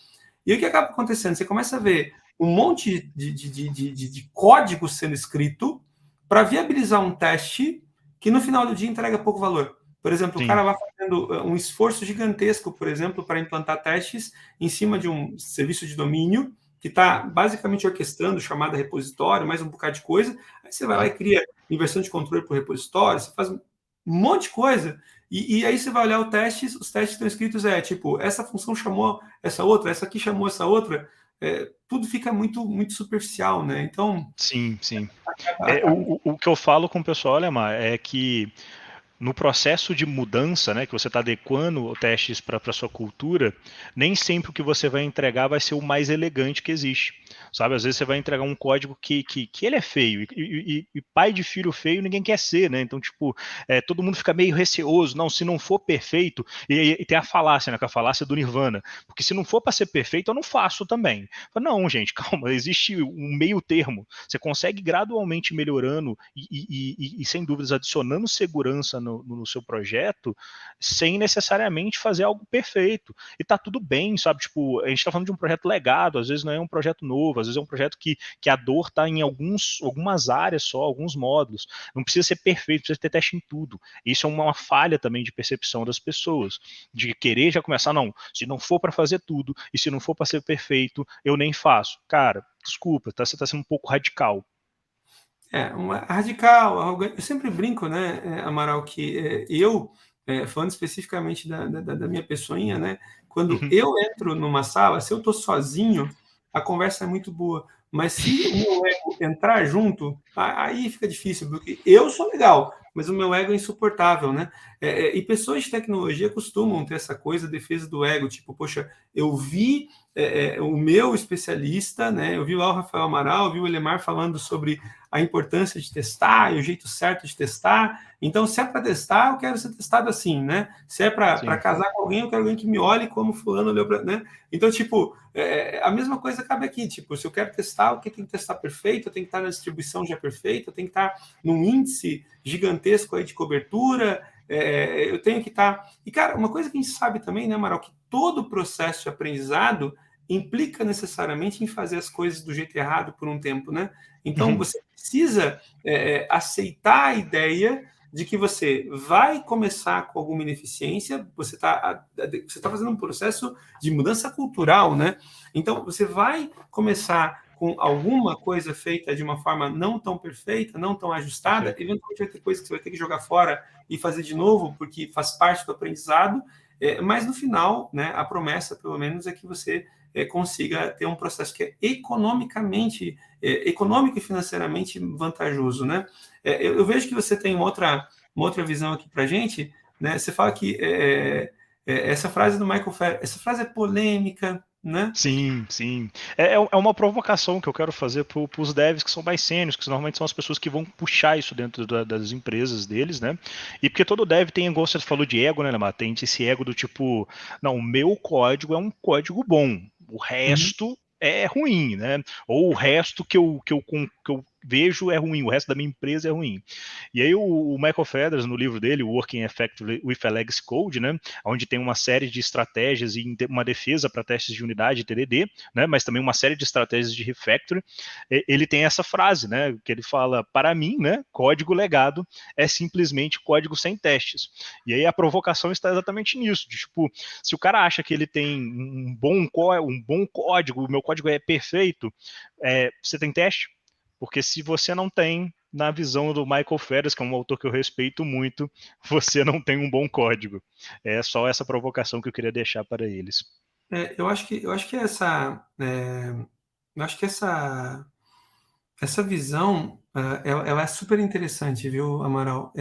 e o que acaba acontecendo? Você começa a ver um monte de código sendo escrito para viabilizar um teste que no final do dia entrega pouco valor. Por exemplo, o Sim. cara vai fazendo um esforço gigantesco, por exemplo, para implantar testes em cima de um serviço de domínio que está basicamente orquestrando chamada repositório, mais um bocado de coisa. Aí você vai lá e cria inversão de controle por repositório, você faz um monte de coisa, e aí você vai olhar os testes estão escritos, tipo, essa função chamou essa outra, essa aqui chamou essa outra, tudo fica muito, muito superficial, né? Então, Sim, sim. acaba. O que eu falo com o pessoal, Alemar, é que no processo de mudança, né, que você está adequando testes para a sua cultura, nem sempre o que você vai entregar vai ser o mais elegante que existe. Sabe, às vezes você vai entregar um código que ele é feio, e pai de filho feio ninguém quer ser, né? Então, tipo, todo mundo fica meio receoso, não, se não for perfeito, e tem a falácia, né, que é a falácia do Nirvana, porque se não for para ser perfeito, eu não faço também. Não, gente, calma, existe um meio termo, você consegue gradualmente melhorando e sem dúvidas adicionando segurança no seu projeto, sem necessariamente fazer algo perfeito. E tá tudo bem, sabe? Tipo, a gente tá falando de um projeto legado, às vezes não é um projeto novo, às vezes é um projeto que a dor tá em algumas áreas só, alguns módulos. Não precisa ser perfeito, precisa ter teste em tudo. Isso é uma falha também de percepção das pessoas, de querer já começar, não, se não for para fazer tudo, e se não for para ser perfeito, eu nem faço. Cara, desculpa, você tá sendo um pouco radical. Uma radical, arrogante. Eu sempre brinco, né, Amaral, que falando especificamente da minha pessoinha, né, quando eu entro numa sala, se eu estou sozinho, a conversa é muito boa. Mas se o meu ego entrar junto, aí fica difícil, porque eu sou legal, mas o meu ego é insuportável, né? E pessoas de tecnologia costumam ter essa coisa, defesa do ego, tipo, poxa, eu vi o meu especialista, né? Eu vi lá o Rafael Amaral, eu vi o Elemar falando sobre a importância de testar e o jeito certo de testar. Então, se é para testar, eu quero ser testado assim, né? Se é para casar com alguém, eu quero alguém que me olhe como fulano olhou para, né? Então, tipo, a mesma coisa cabe aqui. Tipo, se eu quero testar, o que tem que testar perfeito, eu tenho que estar na distribuição já perfeita, eu tenho que estar num índice gigantesco aí de cobertura, eu tenho que estar... E, cara, uma coisa que a gente sabe também, né, Amaral, que todo processo de aprendizado implica necessariamente em fazer as coisas do jeito errado por um tempo, né? Então, você precisa aceitar a ideia de que você vai começar com alguma ineficiência, você tá fazendo um processo de mudança cultural, né? Então, você vai começar com alguma coisa feita de uma forma não tão perfeita, não tão ajustada, eventualmente vai ter coisa que você vai ter que jogar fora e fazer de novo, porque faz parte do aprendizado, mas no final, né, a promessa, pelo menos, é que você consiga ter um processo que é economicamente, econômico e financeiramente vantajoso, né? Eu vejo que você tem uma outra visão aqui para a gente, né? Você fala que essa frase do Michael Phelps, essa frase é polêmica, né? Sim, sim. É uma provocação que eu quero fazer para os devs que são mais sênios, que normalmente são as pessoas que vão puxar isso dentro das empresas deles, né? E porque todo dev tem, igual você falou de ego, né, Lemar? Tem esse ego do tipo, não, o meu código é um código bom, o resto é ruim, né? Ou o resto que eu vejo é ruim, o resto da minha empresa é ruim. E aí o Michael Feathers, no livro dele, Working Effectively with a Legacy Code, né, onde tem uma série de estratégias e uma defesa para testes de unidade e TDD, né, mas também uma série de estratégias de refactoring, ele tem essa frase, né, que ele fala, para mim, né, código legado é simplesmente código sem testes. E aí a provocação está exatamente nisso, de, tipo, se o cara acha que ele tem um bom código, o meu código é perfeito, você tem teste? Porque se você não tem, na visão do Michael Feathers, que é um autor que eu respeito muito, você não tem um bom código. É só essa provocação que eu queria deixar para eles. Eu acho que essa visão, ela é super interessante, viu, Amaral?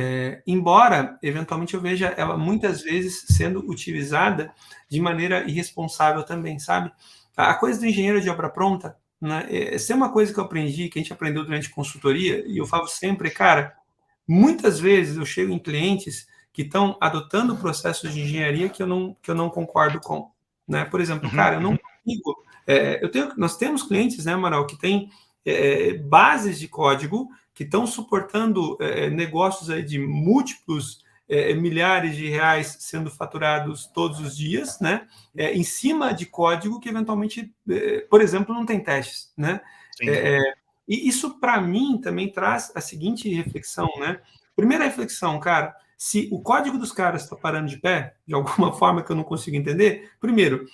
Embora, eventualmente, eu veja ela muitas vezes sendo utilizada de maneira irresponsável também, sabe? A coisa do engenheiro de obra pronta, né, essa é uma coisa que eu aprendi, que a gente aprendeu durante consultoria, e eu falo sempre, cara, muitas vezes eu chego em clientes que estão adotando processos de engenharia que eu não concordo com, né? Por exemplo, cara, eu não consigo... nós temos clientes, né, Amaral, que tem bases de código que estão suportando negócios aí de múltiplos milhares de reais sendo faturados todos os dias, né? Em cima de código que eventualmente, por exemplo, não tem testes, né? E isso, para mim, também traz a seguinte reflexão, né? Primeira reflexão, cara, se o código dos caras está parando de pé, de alguma forma que eu não consigo entender, primeiro,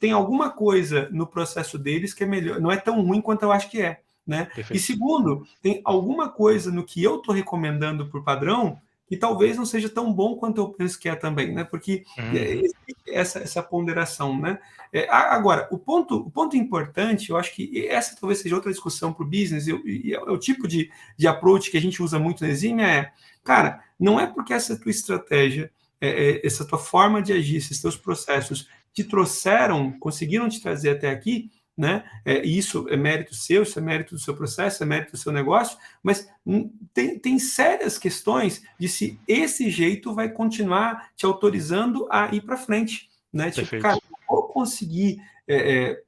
tem alguma coisa no processo deles que é melhor, não é tão ruim quanto eu acho que é, né? Perfeito. E segundo, tem alguma coisa no que eu estou recomendando por padrão que talvez não seja tão bom quanto eu penso que é também, né? Porque essa ponderação, né? Agora, o ponto importante, eu acho que essa talvez seja outra discussão para o business, e é o tipo de approach que a gente usa muito na Exime, cara, não é porque essa tua estratégia, essa tua forma de agir, esses teus processos conseguiram te trazer até aqui, né? Isso é mérito seu, isso é mérito do seu processo, é mérito do seu negócio, mas tem sérias questões de se esse jeito vai continuar te autorizando a ir para frente, né? Tipo, cara, vou conseguir...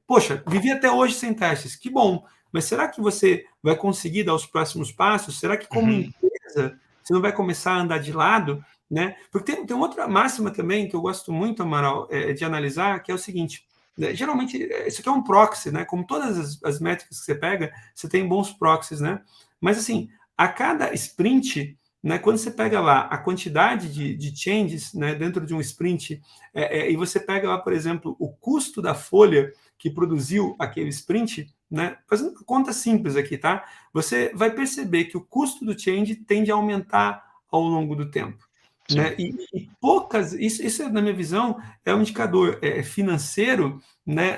poxa, vivi até hoje sem testes, que bom, mas será que você vai conseguir dar os próximos passos? Será que como empresa você não vai começar a andar de lado, né? Porque tem outra máxima também que eu gosto muito, Amaral, de analisar, que é o seguinte: geralmente, isso aqui é um proxy, né? Como todas as métricas que você pega, você tem bons proxies, né? Mas, assim, a cada sprint, né, quando você pega lá a quantidade de changes, né, dentro de um sprint, e você pega lá, por exemplo, o custo da folha que produziu aquele sprint, né, fazendo uma conta simples aqui, tá? Você vai perceber que o custo do change tende a aumentar ao longo do tempo. Né? E poucas, isso, na minha visão, é um indicador financeiro, né,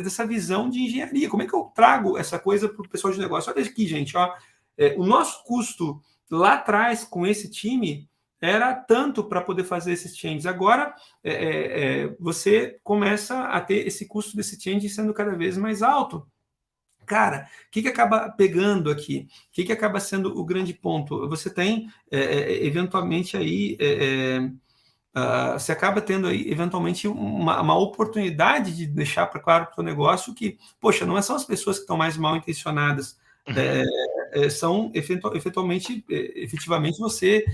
dessa visão de engenharia. Como é que eu trago essa coisa para o pessoal de negócio? Olha aqui, gente, ó, o nosso custo lá atrás com esse time era tanto para poder fazer esses changes. Agora, você começa a ter esse custo desse change sendo cada vez mais alto. Cara, o que acaba pegando aqui? O que acaba sendo o grande ponto? Você tem, eventualmente, aí... você acaba tendo aí, eventualmente, uma oportunidade de deixar para claro para o seu negócio que, poxa, não são as pessoas que estão mais mal intencionadas são efetivamente você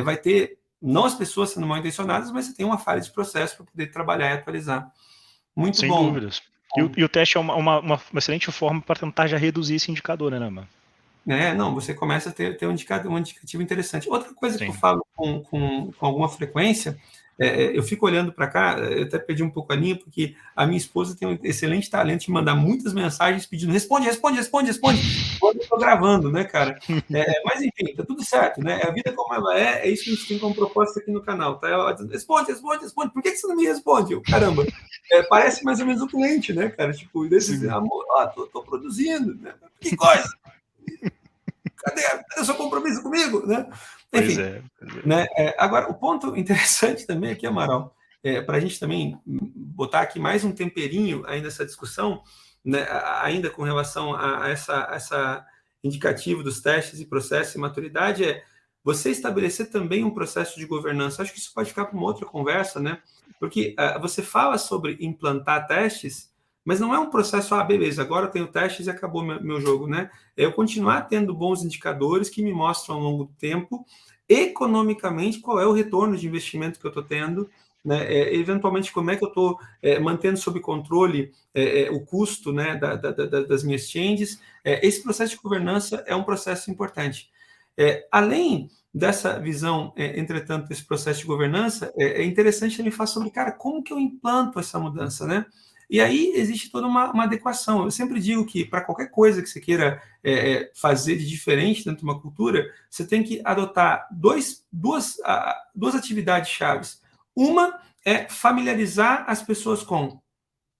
vai ter, não as pessoas sendo mal intencionadas, mas você tem uma falha de processo para poder trabalhar e atualizar. Muito Sem bom. dúvidas. E o teste é uma excelente forma para tentar já reduzir esse indicador, né, mano? Não, você começa a ter um indicativo interessante. Outra coisa que eu Sim. falo com alguma frequência, eu fico olhando para cá, eu até perdi um pouco a linha, porque a minha esposa tem um excelente talento de mandar muitas mensagens pedindo responde, quando eu estou gravando, né, cara? Mas, enfim, tá tudo certo, né? A vida como ela é isso que a gente tem como proposta aqui no canal, tá? Ela diz, responde, por que você não me responde? Eu, caramba, parece mais ou menos o cliente, né, cara? Tipo, desses, amor, tô produzindo, né? Que coisa! Cadê o seu compromisso comigo? Né? Enfim, Pois é. né? Agora, o ponto interessante também aqui, Amaral, para a gente também botar aqui mais um temperinho ainda nessa discussão, né, ainda com relação a essa indicativo dos testes e processos e maturidade, você estabelecer também um processo de governança. Acho que isso pode ficar para uma outra conversa, né? Porque você fala sobre implantar testes, mas não é um processo, beleza, agora eu tenho testes e acabou meu jogo, né? É eu continuar tendo bons indicadores que me mostram ao longo do tempo, economicamente, qual é o retorno de investimento que eu estou tendo, né? Eventualmente, como é que eu estou mantendo sob controle o custo, né, das minhas changes. Esse processo de governança é um processo importante. Além dessa visão, entretanto, desse processo de governança, é interessante também falar sobre, cara, como que eu implanto essa mudança, né? E aí existe toda uma adequação. Eu sempre digo que para qualquer coisa que você queira fazer de diferente dentro de uma cultura, você tem que adotar duas atividades chaves. Uma é familiarizar as pessoas com,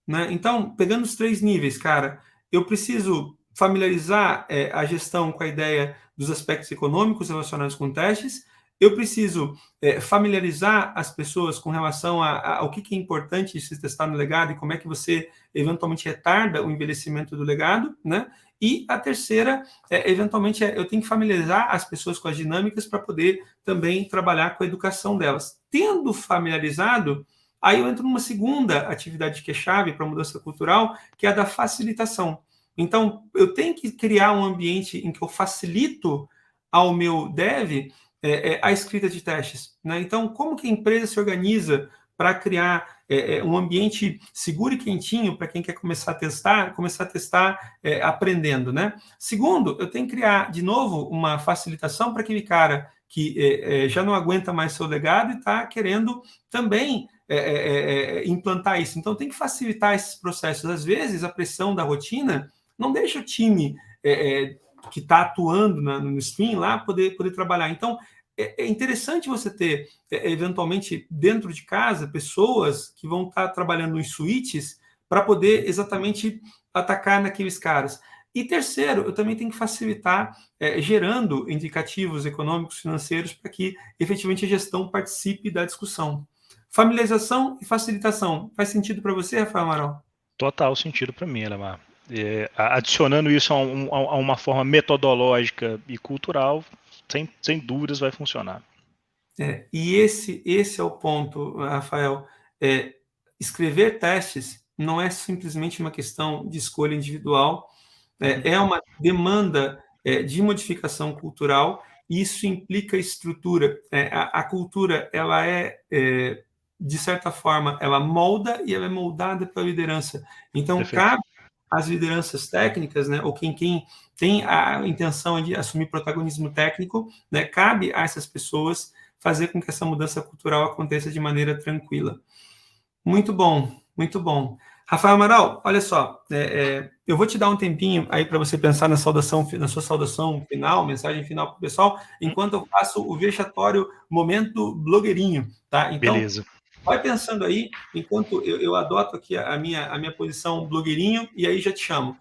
né? Então, pegando os 3 níveis, cara, eu preciso familiarizar a gestão com a ideia dos aspectos econômicos relacionados com testes, eu preciso familiarizar as pessoas com relação ao que é importante se testar no legado e como é que você eventualmente retarda o envelhecimento do legado, né? E a terceira, eventualmente, eu tenho que familiarizar as pessoas com as dinâmicas para poder também trabalhar com a educação delas. Tendo familiarizado, aí eu entro numa segunda atividade que é chave para a mudança cultural, que é a da facilitação. Então, eu tenho que criar um ambiente em que eu facilito ao meu dev a escrita de testes, né? Então, como que a empresa se organiza para criar um ambiente seguro e quentinho para quem quer começar a testar aprendendo, né? Segundo, eu tenho que criar, de novo, uma facilitação para aquele cara que já não aguenta mais seu legado e está querendo também implantar isso. Então, tem que facilitar esses processos. Às vezes, a pressão da rotina não deixa o time que está atuando no stream lá poder trabalhar. Então, é interessante você ter, eventualmente, dentro de casa, pessoas que vão estar trabalhando em suítes para poder exatamente atacar naqueles caras. E terceiro, eu também tenho que facilitar gerando indicativos econômicos, financeiros, para que efetivamente a gestão participe da discussão. Familiarização e facilitação. Faz sentido para você, Rafael Amaral? Total sentido para mim, Alemar. Adicionando isso a uma forma metodológica e cultural, sem dúvidas vai funcionar. E esse é o ponto, Rafael. Escrever testes não é simplesmente uma questão de escolha individual, é uma demanda de modificação cultural, e isso implica estrutura. A cultura, ela de certa forma, ela molda e ela é moldada pela liderança. Então, Perfeito. cabe às lideranças técnicas, né, ou quem tem a intenção de assumir protagonismo técnico, né, cabe a essas pessoas fazer com que essa mudança cultural aconteça de maneira tranquila. Muito bom, muito bom. Rafael Amaral, olha só, eu vou te dar um tempinho aí para você pensar na sua saudação final, mensagem final para o pessoal, enquanto eu faço o vexatório momento blogueirinho, tá? Então, Beleza. vai pensando aí, enquanto eu adoto aqui a minha posição blogueirinho, e aí já te chamo.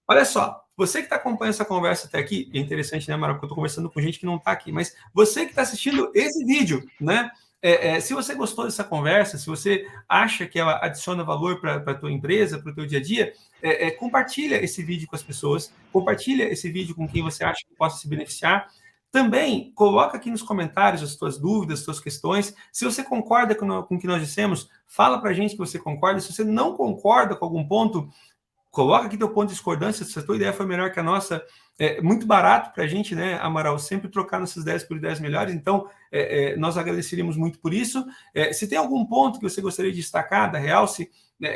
Olha só, você que está acompanhando essa conversa até aqui, é interessante, né, Mara, porque eu estou conversando com gente que não está aqui, mas você que está assistindo esse vídeo, né? Se você gostou dessa conversa, se você acha que ela adiciona valor para a tua empresa, para o teu dia a dia, compartilha esse vídeo com as pessoas, compartilha esse vídeo com quem você acha que possa se beneficiar. Também coloca aqui nos comentários as tuas dúvidas, as tuas questões. Se você concorda com o que nós dissemos, fala para a gente que você concorda. Se você não concorda com algum ponto, coloca aqui teu ponto de discordância, se a tua ideia foi melhor que a nossa, é muito barato para a gente, né, Amaral, sempre trocar nossas ideias por ideias melhores, então nós agradeceríamos muito por isso. Se tem algum ponto que você gostaria de destacar, da Realce,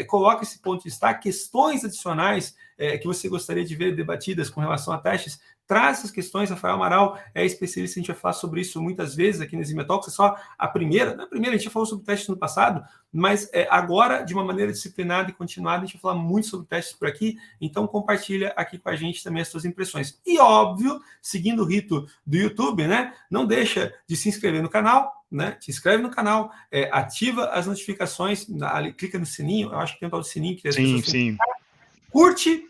coloque esse ponto de destaque, questões adicionais que você gostaria de ver debatidas com relação a testes, traz essas questões. Rafael Amaral é especialista, a gente vai falar sobre isso muitas vezes aqui no Exime Talks, é só a primeira, a gente já falou sobre testes no passado, mas agora, de uma maneira disciplinada e continuada, a gente vai falar muito sobre testes por aqui, então compartilha aqui com a gente também as suas impressões. E óbvio, seguindo o rito do YouTube, né, não deixa de se inscrever no canal, né? Te inscreve no canal, ativa as notificações, clica no sininho, eu acho que tem um tal de sininho que as pessoas sim. Curte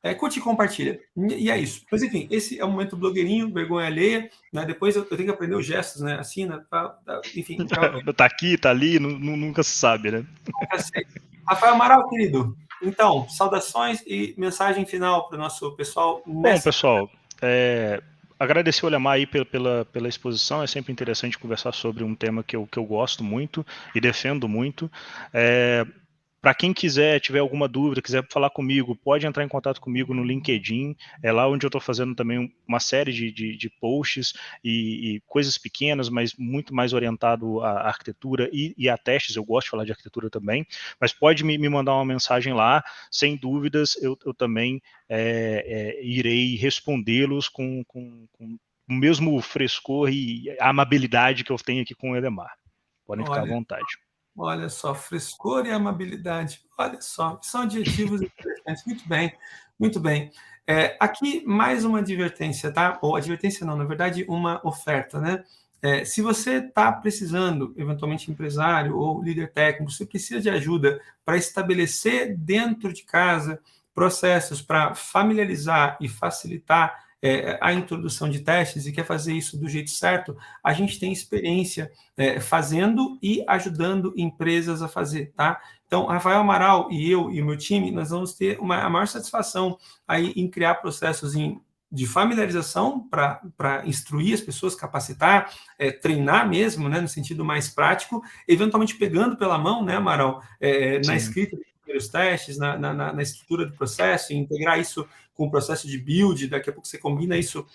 e compartilha. E é isso. Mas, enfim, esse é o momento blogueirinho, vergonha alheia, né? Depois eu tenho que aprender os gestos, né? Assim, né? Enfim. Tá aqui, tá ali, nunca se sabe, né? Rafael Amaral, querido, então, saudações e mensagem final para o nosso pessoal. Bom, pessoal, agradecer o Olemar aí pela exposição, é sempre interessante conversar sobre um tema que eu gosto muito e defendo muito. Para quem tiver alguma dúvida, quiser falar comigo, pode entrar em contato comigo no LinkedIn, é lá onde eu estou fazendo também uma série de posts e coisas pequenas, mas muito mais orientado à arquitetura e a testes. Eu gosto de falar de arquitetura também, mas pode me mandar uma mensagem lá, sem dúvidas, eu também irei respondê-los com o mesmo frescor e amabilidade que eu tenho aqui com o Edemar. Podem ficar à vontade. Olha só, frescor e amabilidade. Olha só, são adjetivos interessantes. Muito bem, muito bem. Aqui, mais uma advertência, tá? Ou advertência não, na verdade, uma oferta, né? Se você está precisando, eventualmente empresário ou líder técnico, você precisa de ajuda para estabelecer dentro de casa processos para familiarizar e facilitar a introdução de testes e quer fazer isso do jeito certo, a gente tem experiência fazendo e ajudando empresas a fazer, tá? Então, Rafael Amaral e eu e o meu time, nós vamos ter a maior satisfação aí em criar processos de familiarização para instruir as pessoas, capacitar, treinar mesmo, né, no sentido mais prático, eventualmente pegando pela mão, né, Amaral, na escrita dos primeiros testes, na estrutura do processo, e integrar isso com o processo de build, daqui a pouco você combina isso,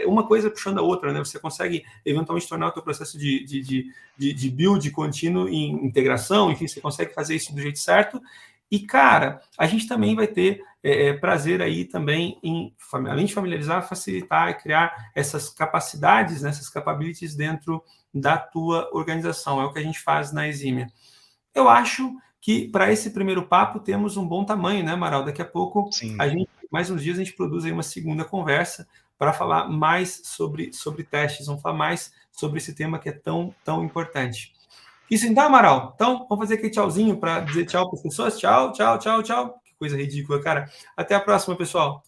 uma coisa puxando a outra, né? Você consegue eventualmente tornar o teu processo de build contínuo em integração, enfim, você consegue fazer isso do jeito certo. E, cara, a gente também vai ter prazer aí também em, além de familiarizar, facilitar e criar essas capacidades, né, essas capabilities dentro da tua organização. É o que a gente faz na Exímia. Eu acho que para esse primeiro papo temos um bom tamanho, né, Amaral? Daqui a pouco, mais uns dias, a gente produz aí uma segunda conversa para falar mais sobre testes, vamos falar mais sobre esse tema que é tão, tão importante. Isso então, Amaral? Então, vamos fazer aquele tchauzinho para dizer tchau para as pessoas. Tchau, tchau, tchau, tchau. Que coisa ridícula, cara. Até a próxima, pessoal.